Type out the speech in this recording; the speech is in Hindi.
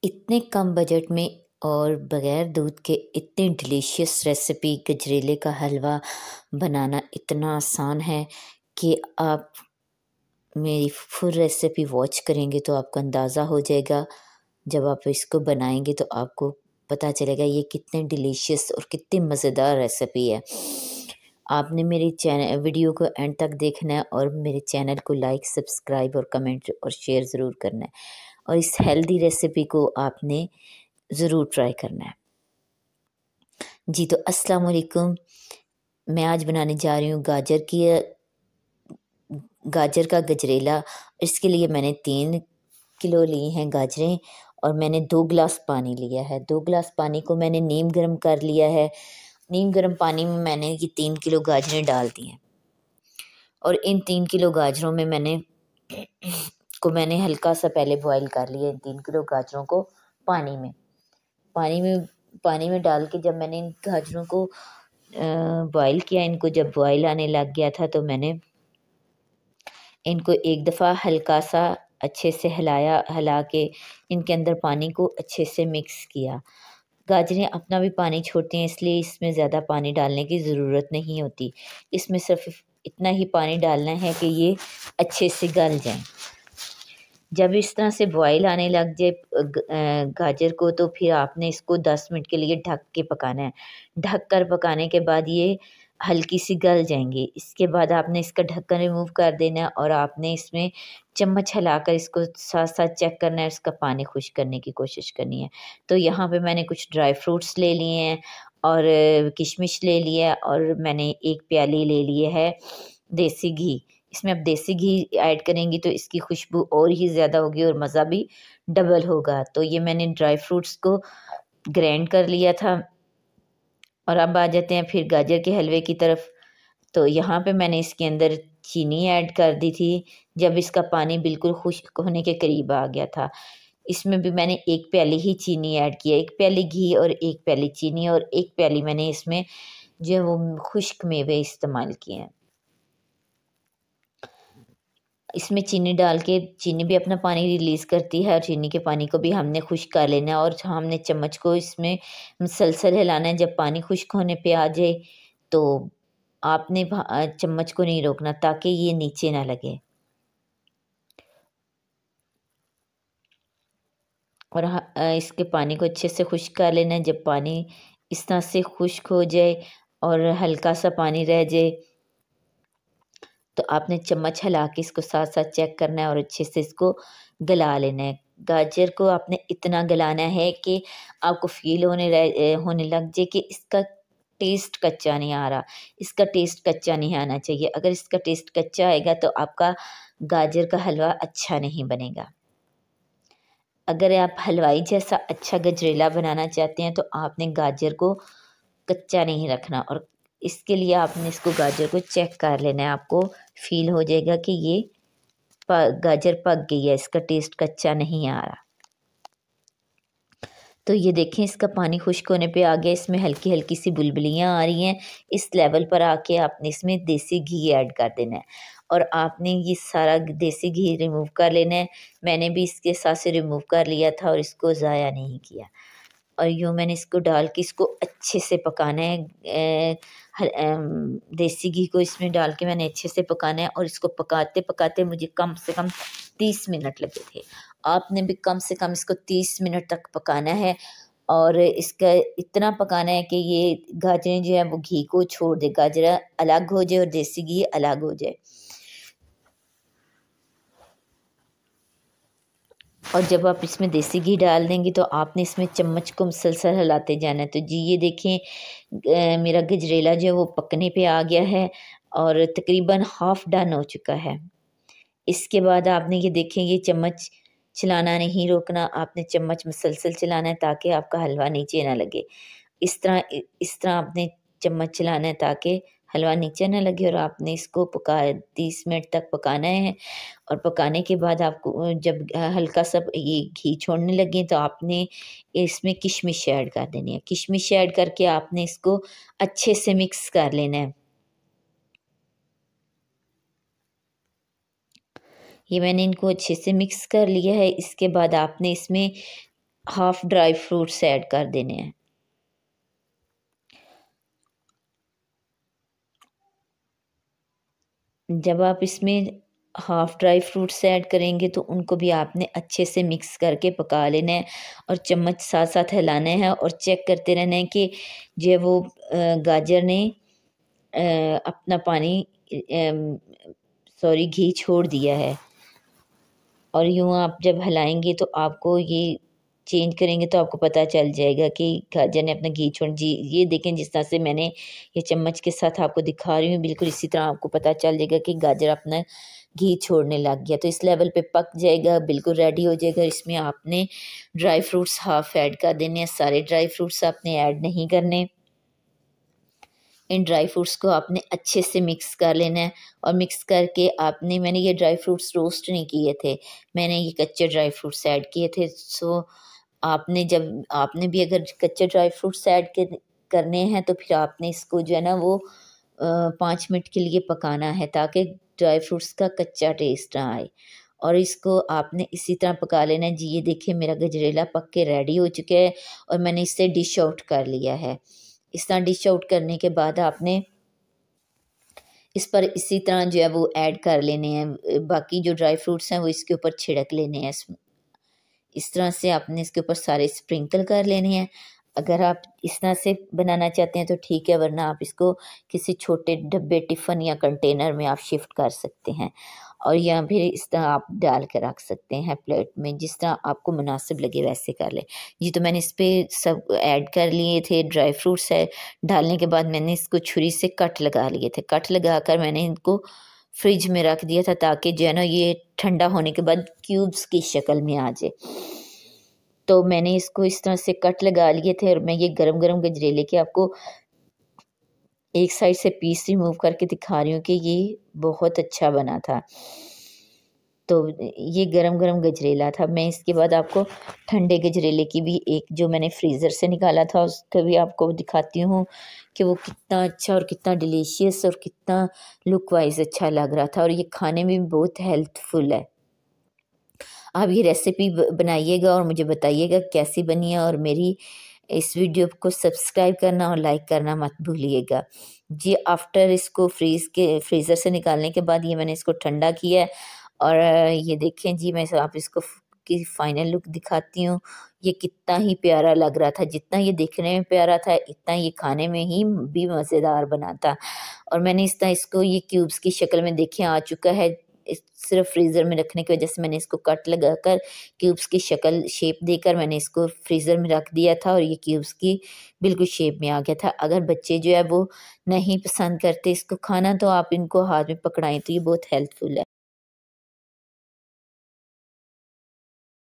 इतने कम बजट में और बग़ैर दूध के इतनी डिलीशियस रेसिपी गजरेले का हलवा बनाना इतना आसान है कि आप मेरी फुल रेसिपी वॉच करेंगे तो आपको अंदाज़ा हो जाएगा। जब आप इसको बनाएंगे तो आपको पता चलेगा ये कितने डिलीशियस और कितनी मज़ेदार रेसिपी है। आपने मेरे चैनल वीडियो को एंड तक देखना है और मेरे चैनल को लाइक, सब्सक्राइब और कमेंट और शेयर ज़रूर करना है और इस हेल्दी रेसिपी को आपने ज़रूर ट्राई करना है। जी तो अस्सलाम वालेकुम। मैं आज बनाने जा रही हूँ गाजर का गजरेला। इसके लिए मैंने 3 किलो ली हैं गाजरें और मैंने 2 गिलास पानी लिया है। 2 गिलास पानी को मैंने नीम गर्म कर लिया है। नीम गर्म पानी में मैंने ये 3 किलो गाजरें डाल दी हैं और इन 3 किलो गाजरों में मैंने हल्का सा पहले बॉईल कर लिया। इन 3 किलो गाजरों को पानी में पानी में डाल के जब मैंने इन गाजरों को बॉईल किया, इनको जब बॉईल आने लग गया था तो मैंने इनको एक दफ़ा हल्का सा अच्छे से हिला के इनके अंदर पानी को अच्छे से मिक्स किया। गाजरें अपना भी पानी छोड़ती हैं, इसलिए इसमें ज़्यादा पानी डालने की ज़रूरत नहीं होती। इसमें सिर्फ इतना ही पानी डालना है कि ये अच्छे से गल जाएं। जब इस तरह से बॉईल आने लग जाए गाजर को, तो फिर आपने इसको 10 मिनट के लिए ढक के पकाना है। ढक कर पकाने के बाद ये हल्की सी गल जाएंगी। इसके बाद आपने इसका ढक्कन रिमूव कर देना है और आपने इसमें चम्मच हिलाकर इसको साथ साथ चेक करना है, इसका पानी खुश्क करने की कोशिश करनी है। तो यहाँ पे मैंने कुछ ड्राई फ्रूट्स ले लिए हैं और किशमिश ले लिया और मैंने 1 प्याली ले लिए है देसी घी। इसमें आप देसी घी ऐड करेंगी तो इसकी खुशबू और ही ज़्यादा होगी और मज़ा भी डबल होगा। तो ये मैंने ड्राई फ्रूट्स को ग्राइंड कर लिया था और अब आ जाते हैं फिर गाजर के हलवे की तरफ। तो यहाँ पे मैंने इसके अंदर चीनी ऐड कर दी थी जब इसका पानी बिल्कुल खुश्क होने के करीब आ गया था। इसमें भी मैंने 1 प्याली ही चीनी ऐड किया, 1 प्याली घी और 1 प्याली चीनी और 1 प्याली मैंने इसमें जो है वो खुश्क मेवे इस्तेमाल किए हैं। इसमें चीनी डाल के चीनी भी अपना पानी रिलीज़ करती है और चीनी के पानी को भी हमने खुश्क कर लेना है और हमने चम्मच को इसमें मुसलसल हिलाना है। जब पानी खुश्क होने पे आ जाए तो आपने चम्मच को नहीं रोकना ताकि ये नीचे ना लगे। और इसके पानी को अच्छे से खुश्क कर लेना है। जब पानी इस तरह से खुश्क हो जाए और हल्का सा पानी रह जाए तो आपने चम्मच हिला के इसको साथ साथ चेक करना है और अच्छे से इसको गला लेना है। गाजर को आपने इतना गलाना है कि आपको फ़ील होने लग जाए कि इसका टेस्ट कच्चा नहीं आ रहा, इसका टेस्ट कच्चा नहीं आना चाहिए। अगर इसका टेस्ट कच्चा आएगा तो आपका गाजर का हलवा अच्छा नहीं बनेगा। अगर आप हलवाई जैसा अच्छा गजरेला बनाना चाहते हैं तो आपने गाजर को कच्चा नहीं रखना और इसके लिए आपने इसको गाजर को चेक कर लेना है। आपको फ़ील हो जाएगा कि ये गाजर पक गई है, इसका टेस्ट कच्चा नहीं आ रहा। तो ये देखें इसका पानी खुश्क होने पे आ गया, इसमें हल्की हल्की सी बुलबुलियाँ आ रही हैं। इस लेवल पर आके आपने इसमें देसी घी ऐड कर देना है और आपने ये सारा देसी घी रिमूव कर लेना है। मैंने भी इसके साथ से रिमूव कर लिया था और इसको ज़ाया नहीं किया और यूँ मैंने इसको डाल के इसको अच्छे से पकाना है। देसी घी को इसमें डाल के मैंने अच्छे से पकाना है और इसको पकाते पकाते मुझे कम से कम 30 मिनट लगे थे। आपने भी कम से कम इसको 30 मिनट तक पकाना है और इसका इतना पकाना है कि ये गाजरें जो है वो घी को छोड़ दे, गाजर अलग हो जाए और देसी घी अलग हो जाए। और जब आप इसमें देसी घी डाल देंगी तो आपने इसमें चम्मच को मुसलसल हिलाते जाना है। तो जी ये देखें मेरा गजरेला जो है वो पकने पे आ गया है और तकरीबन हाफ़ डन हो चुका है। इसके बाद आपने ये देखें ये चम्मच चलाना नहीं रोकना, आपने चम्मच मुसलसल चलाना है ताकि आपका हलवा नीचे ना लगे। इस तरह आपने चम्मच चलाना है ताकि हलवा नीचे ना लगे और आपने इसको 30 मिनट तक पकाना है। और पकाने के बाद आपको जब हल्का सा ये घी छोड़ने लगे तो आपने इसमें किशमिश ऐड कर देनी है। किशमिश ऐड करके आपने इसको अच्छे से मिक्स कर लेना है। ये मैंने इनको अच्छे से मिक्स कर लिया है। इसके बाद आपने इसमें हाफ ड्राई फ्रूट्स ऐड कर देने हैं। जब आप इसमें हाफ ड्राई फ्रूट्स ऐड करेंगे तो उनको भी आपने अच्छे से मिक्स करके पका लेना है और चम्मच साथ साथ हिलाना है और चेक करते रहना है कि जो वो गाजर ने अपना पानी सॉरी घी छोड़ दिया है। और यूँ आप जब हिलाएंगे तो आपको ये चेंज करेंगे तो आपको पता चल जाएगा कि गाजर ने अपना घी छोड़ जी ये देखें जिस तरह से मैंने ये चम्मच के साथ आपको दिखा रही हूँ बिल्कुल इसी तरह आपको पता चल जाएगा कि गाजर अपना घी छोड़ने लग गया। तो इस लेवल पे पक जाएगा, बिल्कुल रेडी हो जाएगा। इसमें आपने ड्राई फ्रूट्स हाफ ऐड कर देने हैं, सारे ड्राई फ्रूट्स आपने ऐड नहीं करने। इन ड्राई फ्रूट्स को आपने अच्छे से मिक्स कर लेना है और मिक्स करके आपने मैंने ये ड्राई फ्रूट्स रोस्ट नहीं किए थे, मैंने ये कच्चे ड्राई फ्रूट्स ऐड किए थे। सो आपने जब आपने भी अगर कच्चे ड्राई फ्रूट्स ऐड करने हैं तो फिर आपने इसको जो है ना वो 5 मिनट के लिए पकाना है ताकि ड्राई फ्रूट्स का कच्चा टेस्ट ना आए। और इसको आपने इसी तरह पका लेना है। जी ये देखिए मेरा गजरेला पक के रेडी हो चुका है और मैंने इससे डिश आउट कर लिया है। इस तरह डिश आउट करने के बाद आपने इस पर इसी तरह जो है वो ऐड कर लेने हैं, बाकी जो ड्राई फ्रूट्स हैं वो इसके ऊपर छिड़क लेने हैं। इस तरह से आपने इसके ऊपर सारे स्प्रिंकल कर लेने हैं। अगर आप इस तरह से बनाना चाहते हैं तो ठीक है, वरना आप इसको किसी छोटे डब्बे टिफ़न या कंटेनर में आप शिफ्ट कर सकते हैं और या फिर इस तरह आप डाल के रख सकते हैं प्लेट में, जिस तरह आपको मुनासिब लगे वैसे कर लें। जी तो मैंने इस पर सब ऐड कर लिए थे ड्राई फ्रूट्स है। डालने के बाद मैंने इसको छुरी से कट लगा लिए थे। कट लगा कर मैंने इनको फ्रिज में रख दिया था ताकि जो है ना ये ठंडा होने के बाद क्यूब्स की शक्ल में आ जाए। तो मैंने इसको इस तरह से कट लगा लिए थे और मैं ये गरम गरम गजरेले के आपको एक साइड से पीस रिमूव करके दिखा रही हूँ कि ये बहुत अच्छा बना था। तो ये गरम गरम गजरेला था। मैं इसके बाद आपको ठंडे गजरेले की भी एक जो मैंने फ्रीज़र से निकाला था उसका भी आपको दिखाती हूँ कि वो कितना अच्छा और कितना डिलीशियस और कितना लुक वाइज अच्छा लग रहा था और ये खाने में भी बहुत हेल्थफुल है। आप ये रेसिपी बनाइएगा और मुझे बताइएगा कैसी बनी है और मेरी इस वीडियो को सब्सक्राइब करना और लाइक करना मत भूलिएगा। जी आफ्टर इसको फ्रीज़र से निकालने के बाद ये मैंने इसको ठंडा किया है और ये देखें जी मैं आप इसको की फाइनल लुक दिखाती हूँ। ये कितना ही प्यारा लग रहा था, जितना ये देखने में प्यारा था इतना ये खाने में ही भी मज़ेदार बना था। और मैंने इस तरह इसको ये क्यूब्स की शक्ल में देखें आ चुका है। सिर्फ फ्रीज़र में रखने की वजह से मैंने इसको कट लगाकर क्यूब्स की शक्ल शेप देकर मैंने इसको फ्रीज़र में रख दिया था और ये क्यूब्स की बिल्कुल शेप में आ गया था। अगर बच्चे जो है वो नहीं पसंद करते इसको खाना तो आप इनको हाथ में पकड़ाएं तो ये बहुत हेल्पफुल है।